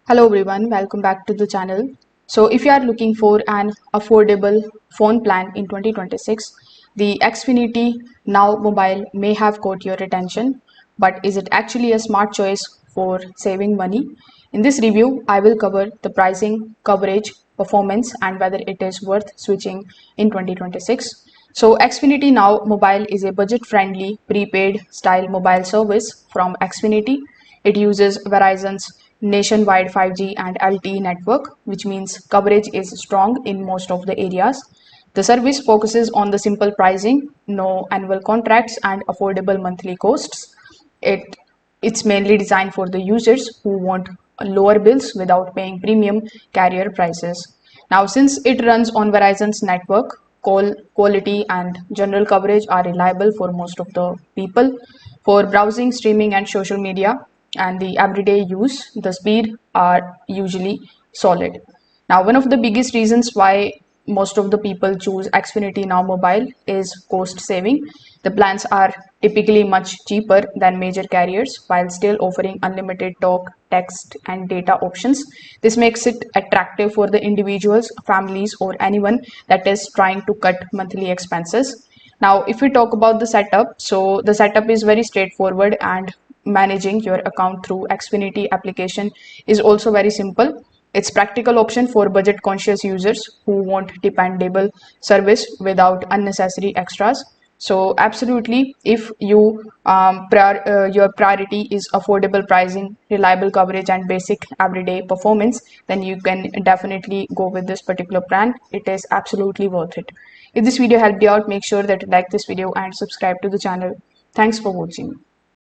Hello everyone, welcome back to the channel. So if you are looking for an affordable phone plan in 2026, the Xfinity Now Mobile may have caught your attention, but is it actually a smart choice for saving money? In this review, I will cover the pricing, coverage, performance, and whether it is worth switching in 2026. So Xfinity Now Mobile is a budget-friendly prepaid style mobile service from Xfinity. It uses Verizon's nationwide 5G and LTE network, which means coverage is strong in most of the areas. The service focuses on the simple pricing, no annual contracts, and affordable monthly costs. It it's mainly designed for the users who want lower bills without paying premium carrier prices. Now, since it runs on Verizon's network, call quality and general coverage are reliable for most of the people. For browsing, streaming, and social media, and the everyday use, the speed are usually solid. Now, one of the biggest reasons why most of the people choose Xfinity Now Mobile is cost saving. The plans are typically much cheaper than major carriers while still offering unlimited talk, text, and data options. This makes it attractive for the individuals, families, or anyone that is trying to cut monthly expenses. Now, if we talk about the setup, so the setup is very straightforward, and managing your account through Xfinity application is also very simple. It's practical option for budget conscious users who want dependable service without unnecessary extras. So absolutely, if your priority is affordable pricing, reliable coverage, and basic everyday performance, then you can definitely go with this particular plan. It is absolutely worth it. If this video helped you out, make sure that you like this video and subscribe to the channel. Thanks for watching.